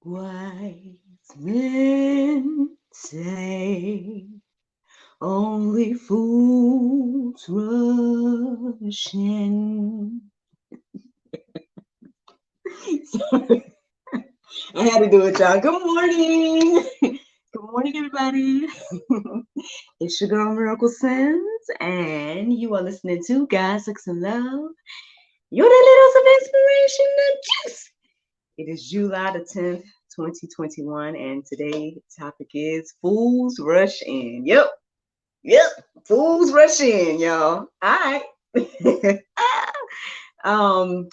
Wise men say only fools rush in. Sorry, I had to do it, y'all. Good morning. Good morning, everybody. It's your girl Miracle Sims, and you are listening to God, Sex, and Love. You're the little of inspiration and juice. It is July the 10th, 2021, and today's topic is Fools Rush In. Yep, Fools Rush In, y'all. All right.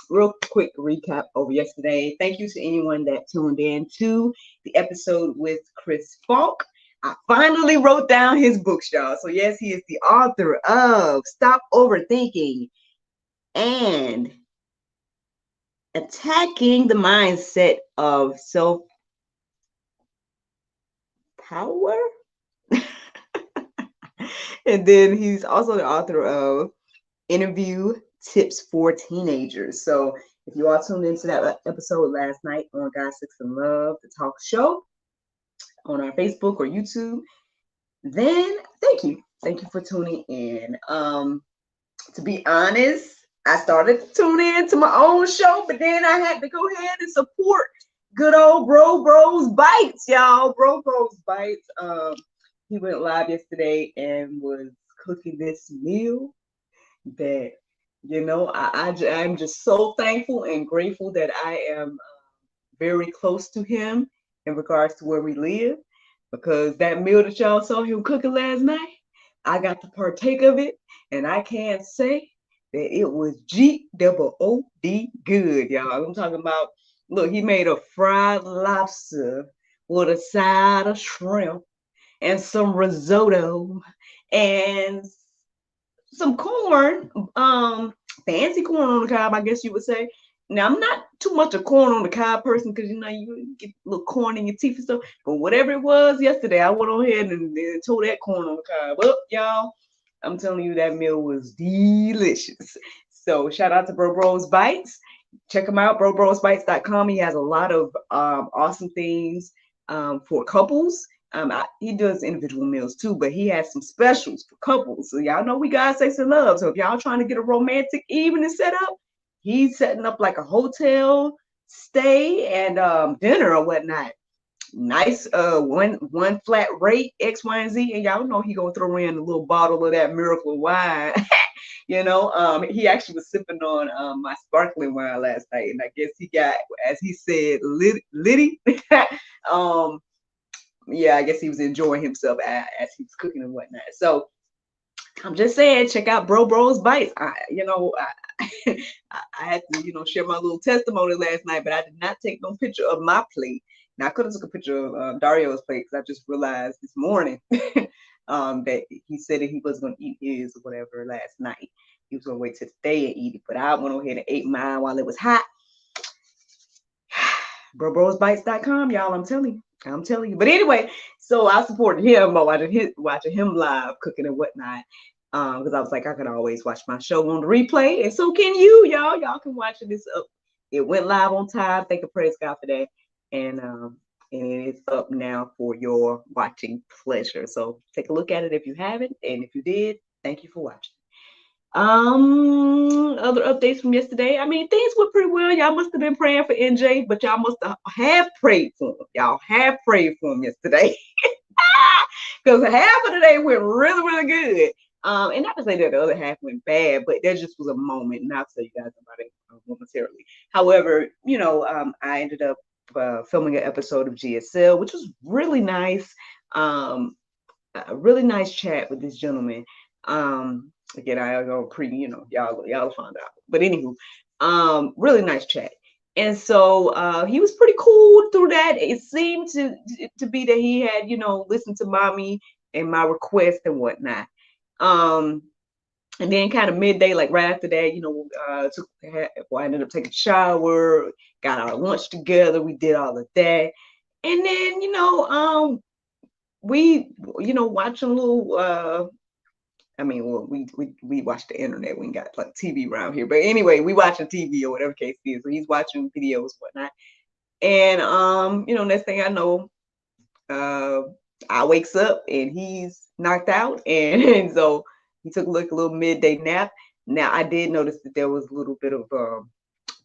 Real quick recap over yesterday. Thank you to anyone that tuned in to the episode with Chris Falk. I finally wrote down his books, y'all. So yes, he is the author of Stop Overthinking and Attacking the Mindset of Self Power. And then he's also the author of Interview Tips for Teenagers. So if you all tuned into that episode last night on God, Sex, and Love, the talk show on our Facebook or YouTube, then thank you. Thank you for tuning in. To be honest, I started to tune in to my own show, but then I had to go ahead and support good old Bros Bites, y'all. Bros Bites. He went live yesterday and was cooking this meal that I'm just so thankful and grateful that I am very close to him in regards to where we live, because that meal that y'all saw him cooking last night, I got to partake of it, and I can't say that it was G-double-O-D good, y'all. I'm talking about, look, he made a fried lobster with a side of shrimp and some risotto and some corn, fancy corn on the cob, I guess you would say. Now, I'm not too much a corn on the cob person because, you get a little corn in your teeth and stuff. But whatever it was yesterday, I went on ahead and tore that corn on the cob up, y'all. I'm telling you, that meal was delicious. So shout out to Bros Bites. Check him out, brobrosbites.com. He has a lot of awesome things for couples. He does individual meals too, but he has some specials for couples. So y'all know we got sex and love. So if y'all trying to get a romantic evening set up, he's setting up like a hotel stay and dinner or whatnot. Nice one flat rate, X, Y, and Z, and y'all know he gonna throw in a little bottle of that miracle wine. He actually was sipping on my sparkling wine last night, and I guess he got, as he said, litty. Yeah, I guess he was enjoying himself as he was cooking and whatnot. So I'm just saying, check out Bros Bites. I had to, share my little testimony last night, but I did not take no picture of my plate. Now I could have took a picture of Dario's plate, because I just realized this morning that he said that he was going to eat his or whatever last night. He was going to wait till today and eat it, but I went ahead and ate mine while it was hot. Brobrosbites.com, y'all. I'm telling you. But anyway, so I supported him by watching him live cooking and whatnot. Because I was like, I can always watch my show on the replay, and so can you, y'all. Y'all can watch this up. It went live on time. Thank and praise God for that. And it is up now for your watching pleasure. So take a look at it if you haven't, and if you did, thank you for watching. Other updates from yesterday. I mean, things went pretty well. Y'all must have been praying for NJ, but y'all must have prayed for him. Y'all have prayed for him yesterday. Because half of the day went really, really good. And not to say that the other half went bad, but there just was a moment, and I'll tell you guys about it momentarily. However, I ended up filming an episode of GSL, which was really nice. A really nice chat with this gentleman. Again, I go y'all find out. But anywho, really nice chat. And so he was pretty cool through that. It seemed to be that he had, listened to mommy and my request and whatnot. And then kind of midday, like right after that, I ended up taking a shower, got our lunch together, we did all of that. And then, we, watching a little we watch the internet. We ain't got like TV around here. But anyway, we watching TV or whatever case is. So he's watching videos, whatnot. And next thing I know, I wakes up and he's knocked out, and so he took like a little midday nap. Now I did notice that there was a little bit of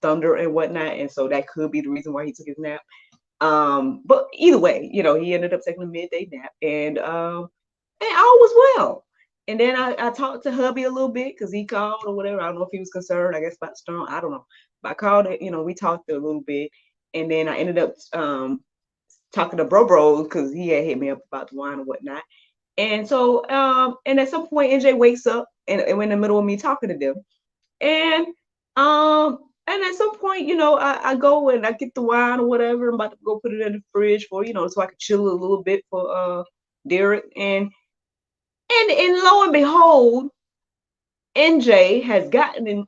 thunder and whatnot, and so that could be the reason why he took his nap. But either way, he ended up taking a midday nap, and all was well. And then I talked to hubby a little bit because he called or whatever. I don't know if he was concerned, I guess, about the storm. I don't know. But I called it, we talked a little bit. And then I ended up talking to Bro because he had hit me up about the wine and whatnot. And so, and at some point, NJ wakes up and in the middle of me talking to them. And and at some point, I go and I get the wine or whatever. I'm about to go put it in the fridge for, so I could chill a little bit for Derek. And lo and behold, NJ has gotten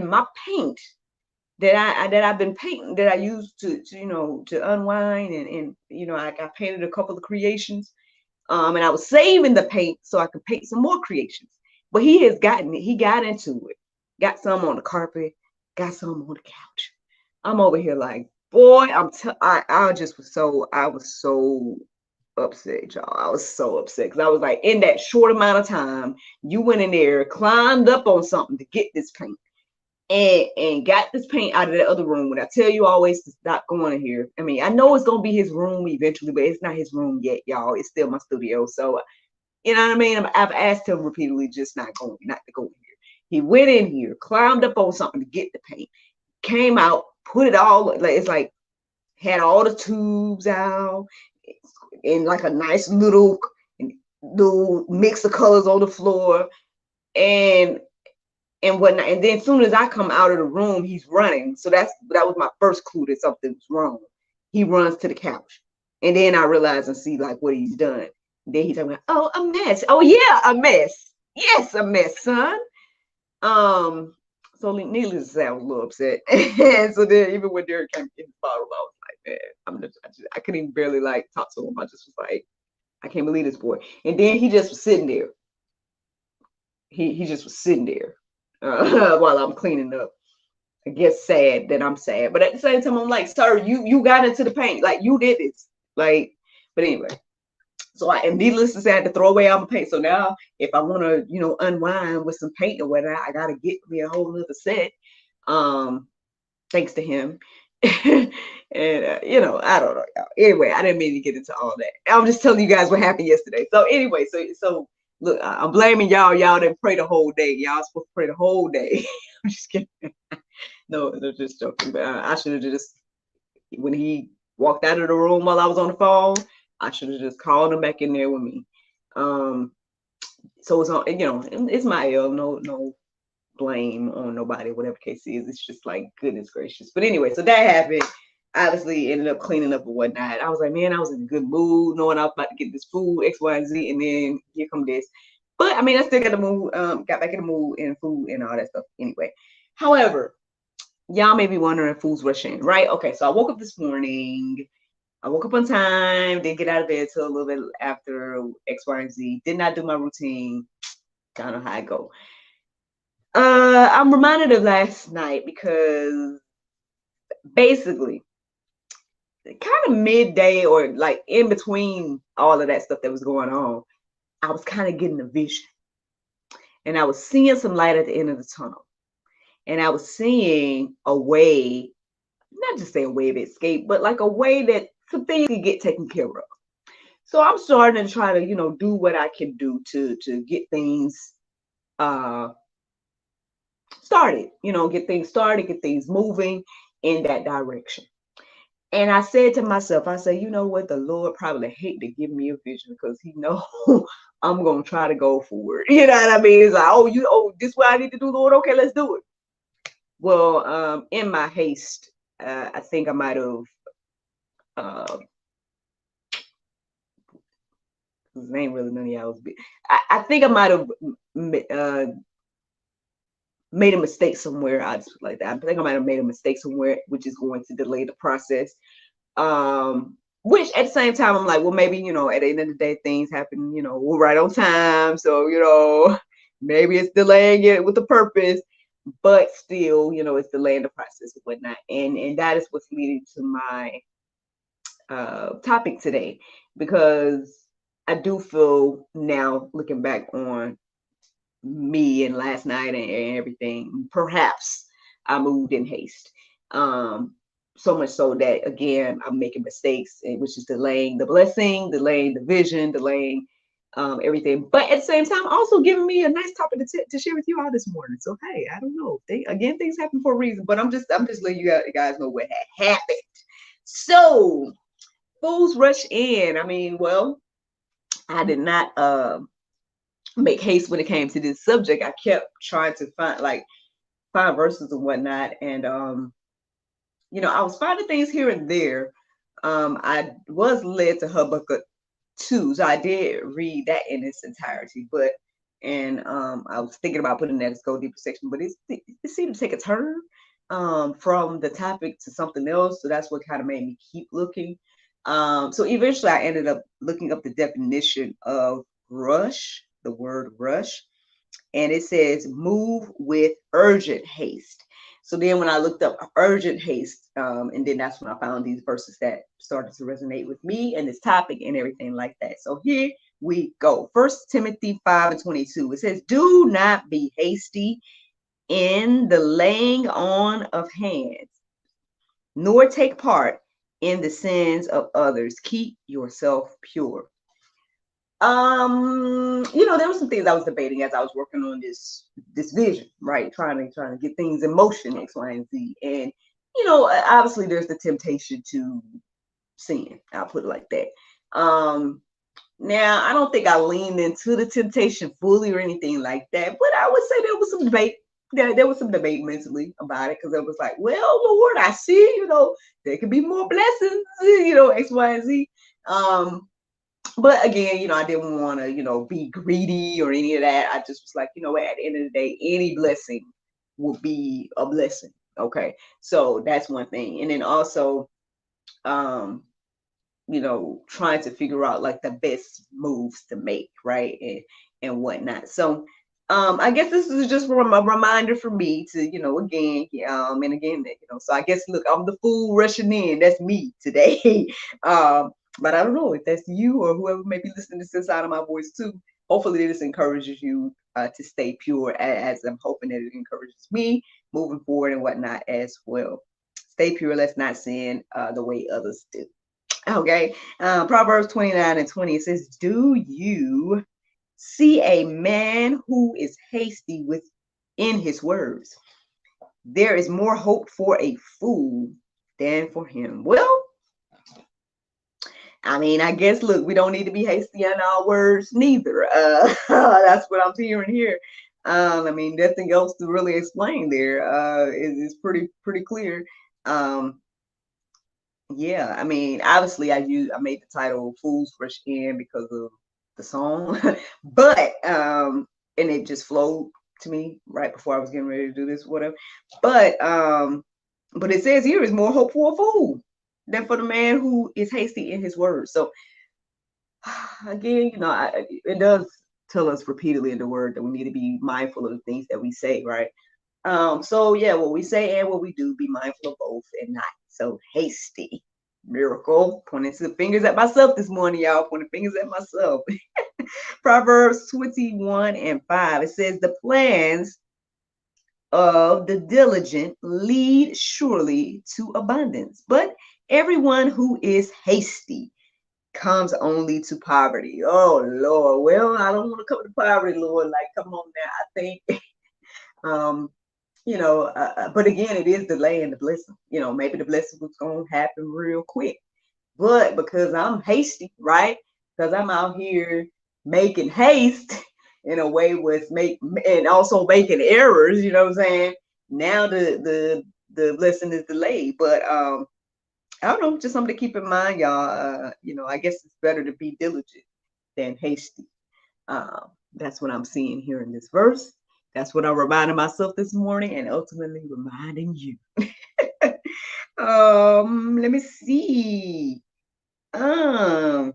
my paint that I've been painting, that I used to unwind, and I painted a couple of creations. And I was saving the paint so I could paint some more creations. But he got into it. Got some on the carpet, got some on the couch. I'm over here like, boy, I was so upset, y'all. I was so upset because I was like, in that short amount of time, you went in there, climbed up on something to get this paint, and got this paint out of the other room. When I tell you always to stop going in here, I mean, I know it's gonna be his room eventually, but it's not his room yet, y'all. It's still my studio. So you know what I mean? I've asked him repeatedly just not to go in here. He went in here, climbed up on something to get the paint, came out, put it all, like it's like had all the tubes out in like a nice little mix of colors on the floor, and whatnot. And then as soon as I come out of the room, he's running. So that was my first clue that something was wrong. He runs to the couch, and then I realize and see like what he's done. Then he's talking about, oh, a mess. Oh yeah, a mess. Yes, a mess, son. So needless to say, I was a little upset. And so then even when Derek came in the bottle, I was like, man, I couldn't even barely like talk to him. I just was like, I can't believe this boy. And then he just was sitting there. He just was sitting there while I'm cleaning up. I guess sad that I'm sad, but at the same time, I'm like, sir, you got into the paint, like you did this, like. But anyway, so and needless to say, I had to throw away all my paint. So now, if I want to, unwind with some paint or whatever, I gotta get me a whole other set. Thanks to him. And I don't know, y'all. Anyway, I didn't mean to get into all that. I'm just telling you guys what happened yesterday. So anyway, so look, I'm blaming y'all. Y'all didn't pray the whole day. Y'all supposed to pray the whole day. I'm just kidding. No, they're just joking. But I should have just, when he walked out of the room while I was on the phone, I should have just called him back in there with me. So it's on, it's my L. No blame on nobody, whatever the case is. It's just like, goodness gracious. But anyway, so that happened. Obviously ended up cleaning up and whatnot. I was like, man, I was in a good mood, knowing I was about to get this food, X, Y, and Z, and then here come this. But I mean, I still got the mood, got back in the mood and food and all that stuff anyway. However, y'all may be wondering, food's rushing, right? Okay, so I woke up this morning. I woke up on time, didn't get out of bed till a little bit after X, Y, and Z. Did not do my routine. Don't know how I go. I'm reminded of last night because basically, kind of midday or like in between all of that stuff that was going on, I was kind of getting a vision. And I was seeing some light at the end of the tunnel. And I was seeing a way, not just say a way of escape, but like a way that some things could get taken care of. So I'm starting to try to, do what I can do to get things started, get things moving in that direction. And I said to myself, I said, you know what? The Lord probably hate to give me a vision because he know I'm going to try to go for it. You know what I mean? It's like, this is what I need to do, Lord. Okay, let's do it. Well, in my haste, I think I might have, his name really none of y'all was big. I think I might have made a mistake somewhere. I just like that. I think I might have made a mistake somewhere, which is going to delay the process. Which at the same time, I'm like, well, maybe, at the end of the day, things happen, we're right on time. So, maybe it's delaying it with a purpose. but still, it's delaying the process and whatnot. And that is what's leading to my topic today, because I do feel now, looking back on me and last night and everything, perhaps I moved in haste. So much so that, again, I'm making mistakes, which is delaying the blessing, delaying the vision, delaying everything. But at the same time, also giving me a nice topic to share with you all this morning. So hey, I don't know. Things happen for a reason, but I'm just letting you guys know what had happened. So fools rush in. I mean, well, I did not make haste when it came to this subject. I kept trying to find verses and whatnot, and I was finding things here and there. I was led to Habakkuk 2, so I did read that in its entirety, but I was thinking about putting that as go deeper section, but it seemed to take a turn from the topic to something else, so that's what kind of made me keep looking. So eventually I ended up looking up the definition of rush, the word rush, and it says move with urgent haste. So then when I looked up urgent haste, and then that's when I found these verses that started to resonate with me and this topic and everything like that. So here we go. 1 Timothy 5:22. It says, do not be hasty in the laying on of hands, nor take part in the sins of others. Keep yourself pure. There were some things I was debating as I was working on this vision, right? Trying to get things in motion, X, Y, and Z. And obviously there's the temptation to sin. I'll put it like that. Now I don't think I leaned into the temptation fully or anything like that, but I would say there was some debate. There was some debate mentally about it, because it was like, well, Lord, I see, there could be more blessings, X, Y, and Z. But again, I didn't want to, be greedy or any of that. I just was like, at the end of the day, any blessing will be a blessing. Okay. So that's one thing. And then also, um, trying to figure out like the best moves to make, right? And whatnot. So I guess this is just a reminder for me to, again, and again, so I guess, look, I'm the fool rushing in. That's me today. But I don't know if that's you or whoever may be listening to this side of my voice too. Hopefully this encourages you to stay pure, as I'm hoping that it encourages me moving forward and whatnot as well. Stay pure. Let's not sin the way others do. Okay. Proverbs 29:20, it says, do you see a man who is hasty within his words? There is more hope for a fool than for him. Well, I mean, I guess, look, we don't need to be hasty in our words neither. That's what I'm hearing here. I mean, nothing else to really explain there. It's pretty clear. Yeah, I mean, obviously, I made the title "Fools Rush In" because of the song, but and it just flowed to me right before I was getting ready to do this, whatever. But it says here is more hope for a fool than for the man who is hasty in his words. So again, it does tell us repeatedly in the word that we need to be mindful of the things that we say, right? So yeah, what we say and what we do, be mindful of both and not so hasty. Miracle. Pointing to the fingers at myself this morning, y'all. Pointing fingers at myself. Proverbs 21:5. It says, the plans of the diligent lead surely to abundance, but everyone who is hasty comes only to poverty. Oh Lord. Well, I don't want to come to poverty, Lord. Like, come on now. I think but again, it is delaying the blessing. Maybe the blessing was going to happen real quick, but because I'm hasty, right? Because I'm out here making haste in a way and also making errors. You know what I'm saying? Now the blessing is delayed, but I don't know, just something to keep in mind, y'all. I guess it's better to be diligent than hasty. That's what I'm seeing here in this verse. That's what I'm reminding myself this morning, and ultimately reminding you. Let me see. Proverbs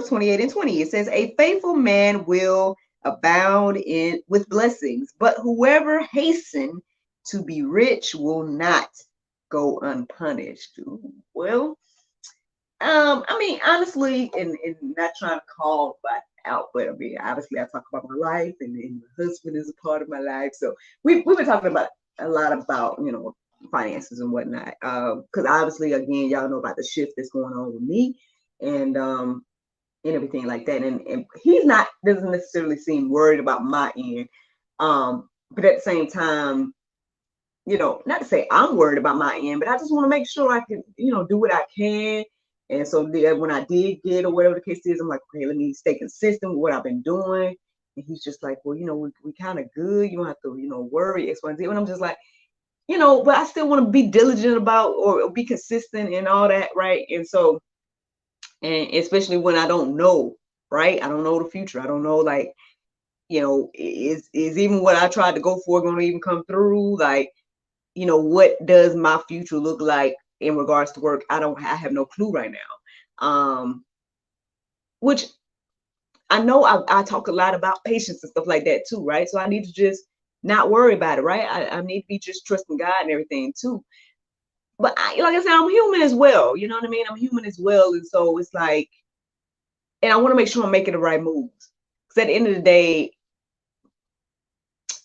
28:20. It says, a faithful man will abound in with blessings. But whoever hasten to be rich will not go unpunished. Ooh, well, I mean, honestly, and not trying to call but out, but I mean, obviously, I talk about my life, and my husband is a part of my life. So we've been talking about a lot about finances and whatnot. Because obviously, again, y'all know about the shift that's going on with me, and and everything like that. And he's not doesn't necessarily seem worried about my end. But at the same time, not to say I'm worried about my end, but I just want to make sure I can, do what I can. And so when I did get or whatever the case is, I'm like, okay, let me stay consistent with what I've been doing. And he's just like, well, we kind of good. You don't have to, worry X, Y, Z. And I'm just like, but I still want to be diligent about or be consistent and all that, right? And so, and especially when I don't know, right? I don't know the future. I don't know, like, is even what I tried to go for going to even come through? Like, what does my future look like in regards to work? I have no clue right now. Which I know I talk a lot about patience and stuff like that too, right? So I need to just not worry about it, right? I need to be just trusting God and everything too. But like I said, I'm human as well. You know what I mean? I'm human as well. And so it's like, and I want to make sure I'm making the right moves. Because at the end of the day,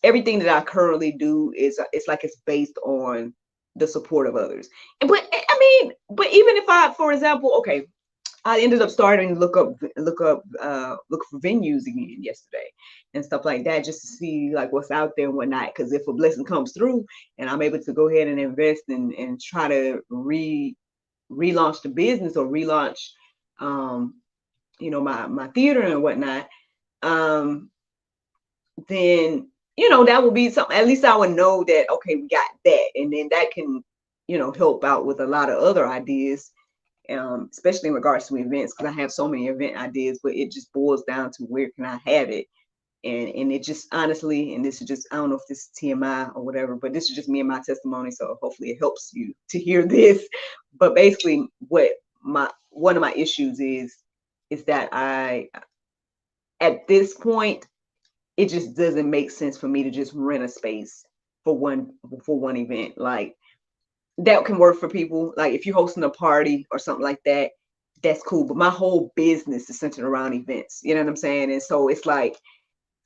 everything that I currently do is it's like it's based on the support of others. But I mean, but even if I, for example, okay, I ended up starting to look for venues again yesterday and stuff like that, just to see like what's out there and whatnot. Because if a blessing comes through and I'm able to go ahead and invest and try to relaunch the business or relaunch, my theater and whatnot, then that would be something. At least I would know that okay, we got that, and then that can help out with a lot of other ideas, especially in regards to events, because I have so many event ideas, but it just boils down to where can I have it. And it just honestly, and this is just, I don't know if this is TMI or whatever, but this is just me and my testimony, so hopefully it helps you to hear this. But basically what one of my issues is that I, at this point, it just doesn't make sense for me to just rent a space for one event. Like, that can work for people. Like if you're hosting a party or something like that, that's cool. But my whole business is centered around events. You know what I'm saying? And so it's like,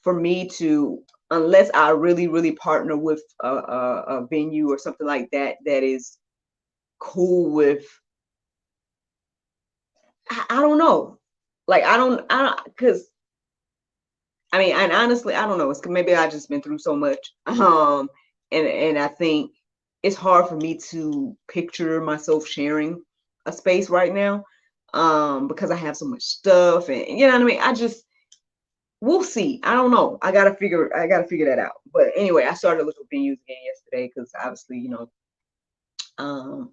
for me to, unless I really, really partner with a venue or something like that, that is cool with, I don't know. Like, because I mean, and honestly, I don't know. It's maybe I just been through so much. And I think it's hard for me to picture myself sharing a space right now. Because I have so much stuff, and you know what I mean? We'll see. I don't know. I gotta figure that out. But anyway, I started looking at venues again yesterday because obviously, um,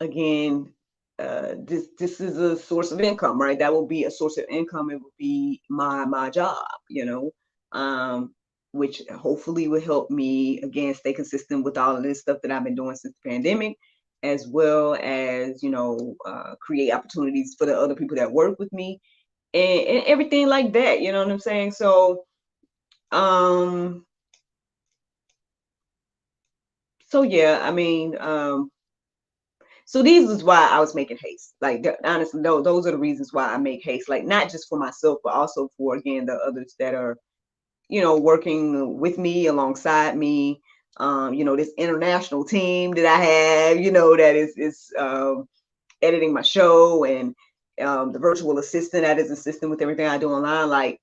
again, this is a source of income, right? That will be a source of income. It will be my job, which hopefully will help me again stay consistent with all of this stuff that I've been doing since the pandemic, as well as create opportunities for the other people that work with me and everything like that. You know what I'm saying? So yeah, I mean, so these is why I was making haste. Like, honestly, those are the reasons why I make haste. Like, not just for myself, but also for, again, the others that are, working with me, alongside me. This international team that I have, that is editing my show, and the virtual assistant that is assisting with everything I do online. Like,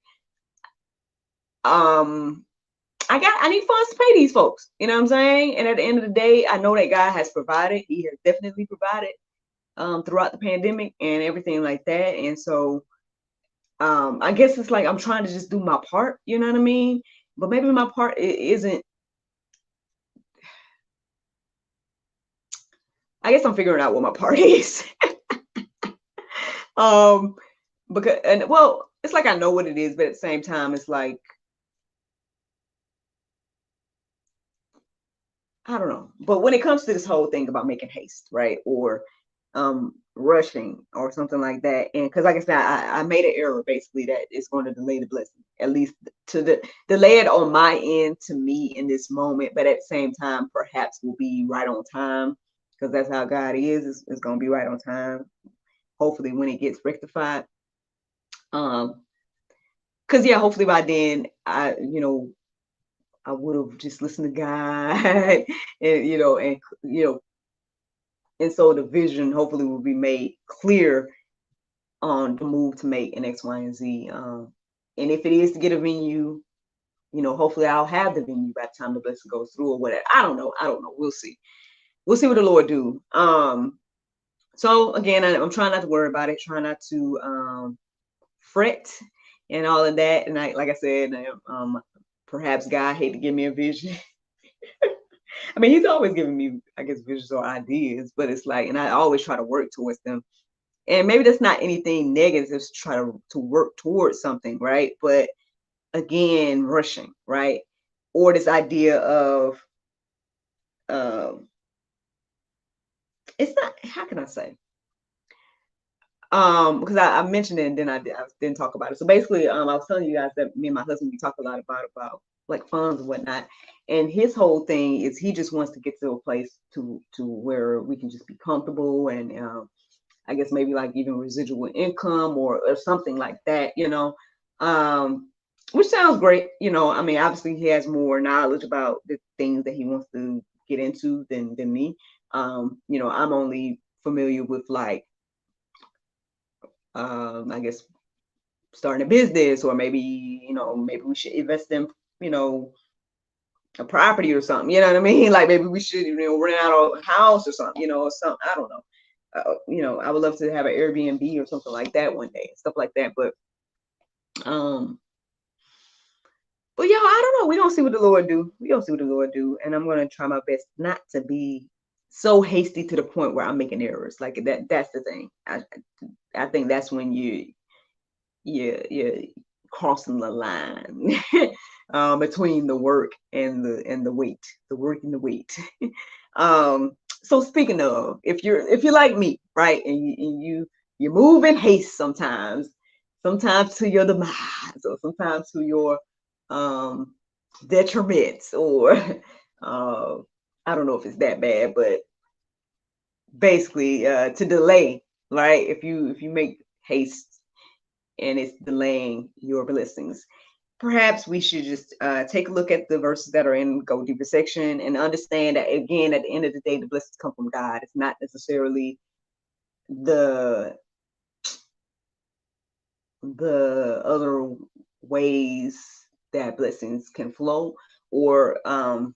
I need funds to pay these folks. You know what I'm saying? And at the end of the day, I know that God has provided. He has definitely provided throughout the pandemic and everything like that. And so I guess it's like I'm trying to just do my part. You know what I mean? But maybe my part isn't. I guess I'm figuring out what my part is. Because, and well, it's like I know what it is, but at the same time, it's like, I don't know. But when it comes to this whole thing about making haste, right? Or rushing or something like that. And because like I said, I made an error basically that is going to delay the blessing, at least to the delay it on my end to me in this moment, but at the same time perhaps will be right on time, because that's how God is. It's going to be right on time, hopefully, when it gets rectified. Because yeah, hopefully by then I would have just listened to God and so the vision hopefully will be made clear on the move to make in X, Y, and Z. And if it is to get a venue, hopefully I'll have the venue by the time the blessing goes through or whatever. I don't know. We'll see. We'll see what the Lord do. So again, I'm trying not to worry about it, trying not to fret and all of that. And like I said, perhaps God hate to give me a vision. I mean, he's always giving me, I guess, visions or ideas, but it's like, and I always try to work towards them. And maybe that's not anything negative to try to work towards something, right? But again, rushing, right? Or this idea of, it's not, how can I say? Because I mentioned it and then I didn't talk about it. So basically, I was telling you guys that me and my husband, we talk a lot about like funds and whatnot. And his whole thing is he just wants to get to a place to where we can just be comfortable and I guess maybe like even residual income or something like that, which sounds great. I mean, obviously he has more knowledge about the things that he wants to get into than me. I'm only familiar with like, I guess starting a business, or maybe, maybe we should invest in, a property or something, you know what I mean? Like maybe we should, rent out a house or something, or something, I don't know. I would love to have an Airbnb or something like that one day, stuff like that. But yeah, I don't know. We don't see what the Lord do. And I'm gonna try my best not to be so hasty to the point where I'm making errors. Like that's the thing. I think that's when you're crossing the line between the work and the wait, the work and the wait. So speaking of, if you're like me, right, and you move in haste sometimes to your demise, or sometimes to your detriments, or I don't know if it's that bad, but basically to delay, right? If you make haste and it's delaying your blessings, perhaps we should just take a look at the verses that are in Go Deeper section and understand that, again, at the end of the day, the blessings come from God. It's not necessarily the other ways that blessings can flow, or how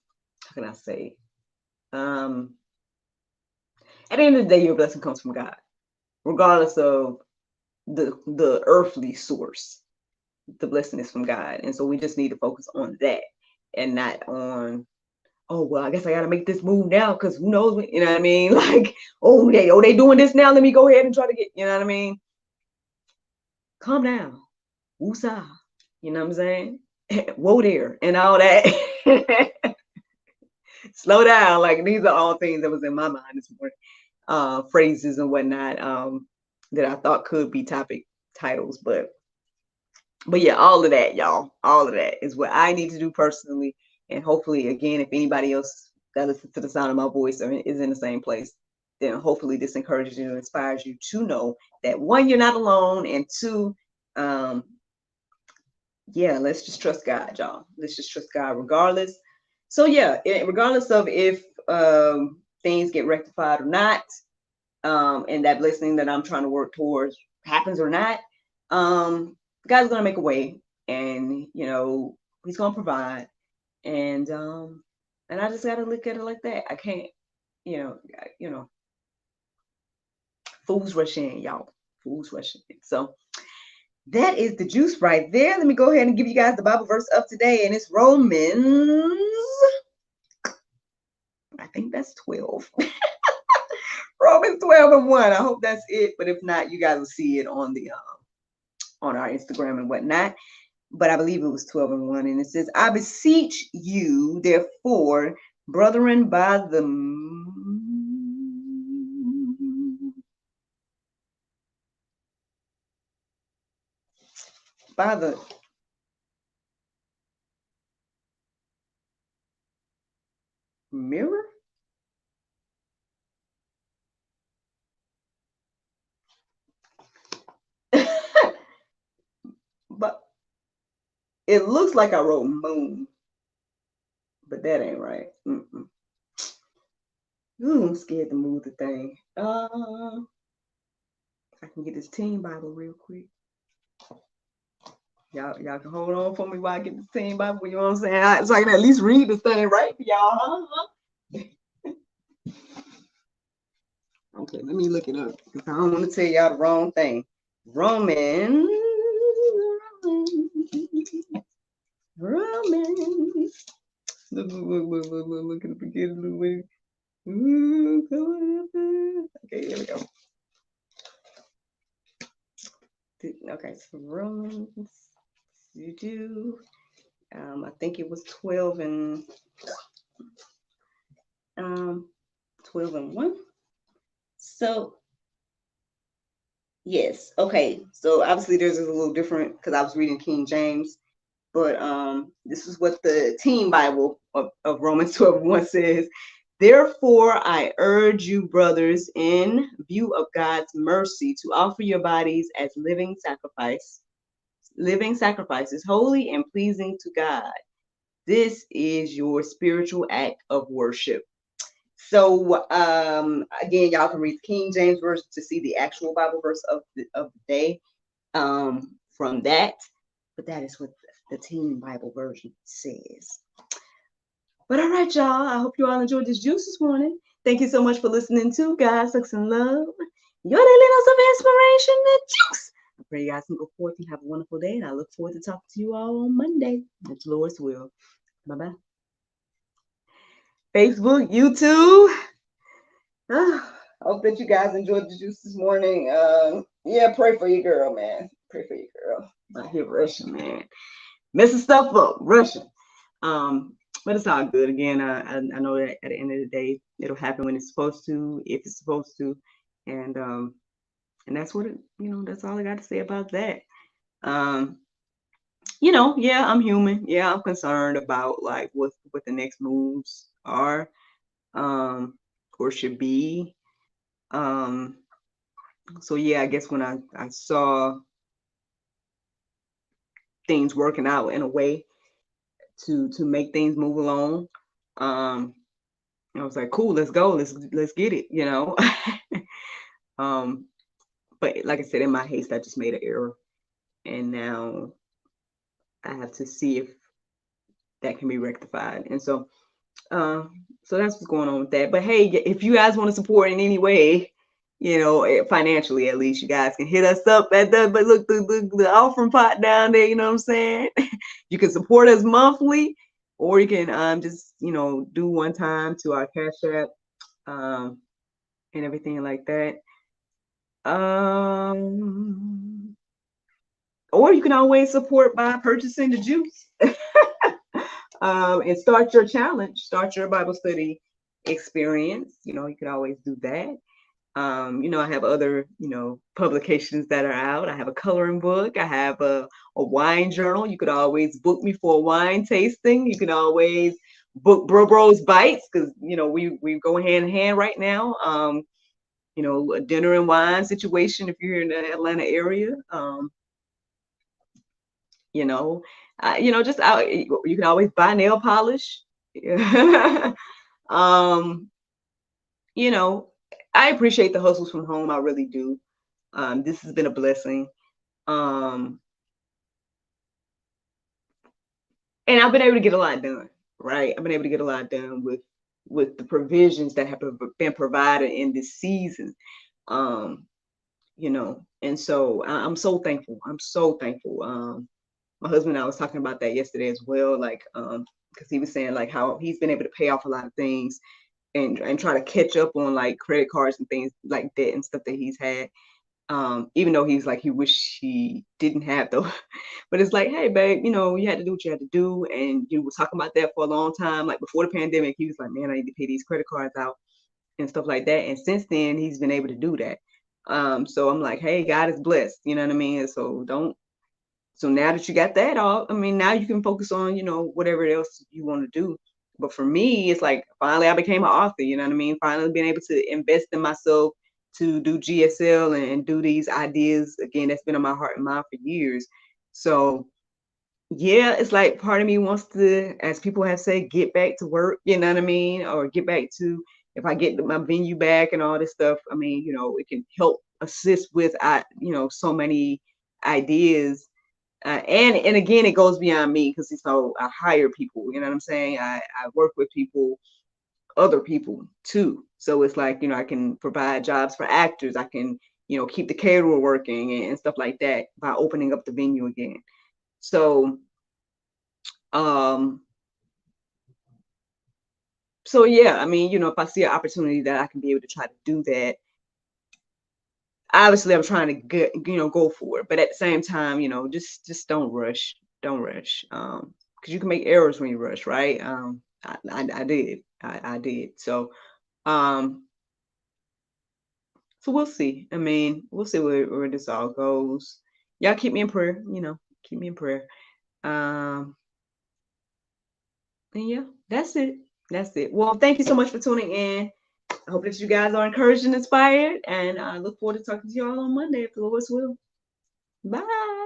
can I say? At the end of the day, your blessing comes from God, regardless of the earthly source. The blessing is from God, and so we just need to focus on that and not on, oh well, I guess I gotta make this move now because who knows what, you know what I mean? Like, they doing this now, let me go ahead and try to get, you know what I mean? Calm down, woosah, you know what I'm saying? Whoa there, and all that. Slow down. Like, these are all things that was in my mind this morning, phrases and whatnot, that I thought could be topic titles, but yeah, all of that, y'all, all of that is what I need to do personally. And hopefully, again, if anybody else that listens to the sound of my voice or is in the same place, then hopefully this encourages you and inspires you to know that, one, you're not alone, and two, yeah, let's just trust God, y'all. Let's just trust God regardless. So yeah, regardless of if things get rectified or not, and that blessing that I'm trying to work towards happens or not, God's gonna make a way, and He's gonna provide, and I just gotta look at it like that. I can't, fools rush in, y'all. Fools rush in. So that is the juice right there. Let me go ahead and give you guys the Bible verse of today, and it's Romans. I think that's 12. Romans 12:1. I hope that's it, but if not, you guys will see it on the on our Instagram and whatnot. But I believe it was 12:1, and it says, "I beseech you, therefore, brethren, by the by the mirror. But it looks like I wrote moon, but that ain't right. Ooh, I'm scared to move the thing. I can get this teen Bible real quick. Y'all can hold on for me while I get this teen Bible. You know what I'm saying? So I can at least read the thing right for y'all. Okay, let me look it up because I don't want to tell y'all the wrong thing. Romans. Look at the beginning. Okay, here we go. Okay, so Romans, you do. I think it was 12 and 1. So yes, okay. So obviously there's a little different because I was reading King James, but this is what the Teen Bible of Romans 12:1 says. Therefore, I urge you, brothers, in view of God's mercy, to offer your bodies as living sacrifices, holy and pleasing to God. This is your spiritual act of worship. So again, y'all can read the King James version to see the actual Bible verse of the day from that. But that is what the Teen Bible version says. But all right, y'all. I hope you all enjoyed this juice this morning. Thank you so much for listening to God, Sex, and Love. Your daily dose of inspiration and juice. I pray you guys can go forth and have a wonderful day. And I look forward to talking to you all on Monday. It's Lord's will. Bye-bye. Facebook, YouTube. I hope that you guys enjoyed the juice this morning. Yeah, pray for your girl, man. Pray for your girl. I hear Russian, man. Messing stuff up, Russian. But it's all good. Again, I know that at the end of the day, it'll happen when it's supposed to, if it's supposed to, and that's what that's all I got to say about that. Yeah, I'm human. Yeah, I'm concerned about like what the next moves are, or should be. So yeah, I guess when I saw things working out in a way to make things move along, I was like, cool, let's go, let's get it, but like I said, in my haste, I just made an error, and now I have to see if that can be rectified. And so that's what's going on with that. But hey, if you guys want to support in any way, financially at least, you guys can hit us up at the offering pot down there. You know what I'm saying? You can support us monthly, or you can just do one time to our Cash App, and everything like that. Or you can always support by purchasing the juice. And start your challenge, start your Bible study experience. You can always do that. I have other, publications that are out. I have a coloring book. I have a wine journal. You could always book me for a wine tasting. You can always book Bros Bites because, we go hand in hand right now. A dinner and wine situation if you're in the Atlanta area. Just out, you can always buy nail polish. I appreciate the hustles from home. I really do. This has been a blessing. And I've been able to get a lot done, right? I've been able to get a lot done with the provisions that have been provided in this season. And so I'm so thankful. I'm so thankful. My husband and I was talking about that yesterday as well, like, because he was saying like how he's been able to pay off a lot of things and try to catch up on like credit cards and things like debt and stuff that he's had. Even though he's like, he wish he didn't have though. But it's like, hey babe, you had to do what you had to do. And you were talking about that for a long time. Like before the pandemic, he was like, man, I need to pay these credit cards out and stuff like that. And since then he's been able to do that. So I'm like, hey, God is blessed. You know what I mean? So So now that you got that off, I mean, now you can focus on, whatever else you want to do. But for me, it's like finally I became an author, you know what I mean? Finally being able to invest in myself to do GSL and do these ideas again that's been on my heart and mind for years. So yeah, it's like part of me wants to, as people have said, get back to work, you know what I mean? Or get back to, if I get my venue back and all this stuff, I mean, it can help assist with, so many ideas. And again, it goes beyond me because so I hire people, you know what I'm saying? I work with people, other people too. So it's like, I can provide jobs for actors. I can, keep the caterer working and stuff like that by opening up the venue again. So, um, so yeah, I mean, if I see an opportunity that I can be able to try to do that, obviously I'm trying to get, go for it. But at the same time, just don't rush. Don't rush. Because you can make errors when you rush, right? I did. I did. Um, so we'll see. I mean, we'll see where this all goes. Y'all keep me in prayer, keep me in prayer. And yeah, that's it. That's it. Well, thank you so much for tuning in. I hope that you guys are encouraged and inspired. And I look forward to talking to you all on Monday if the Lord's will. Bye.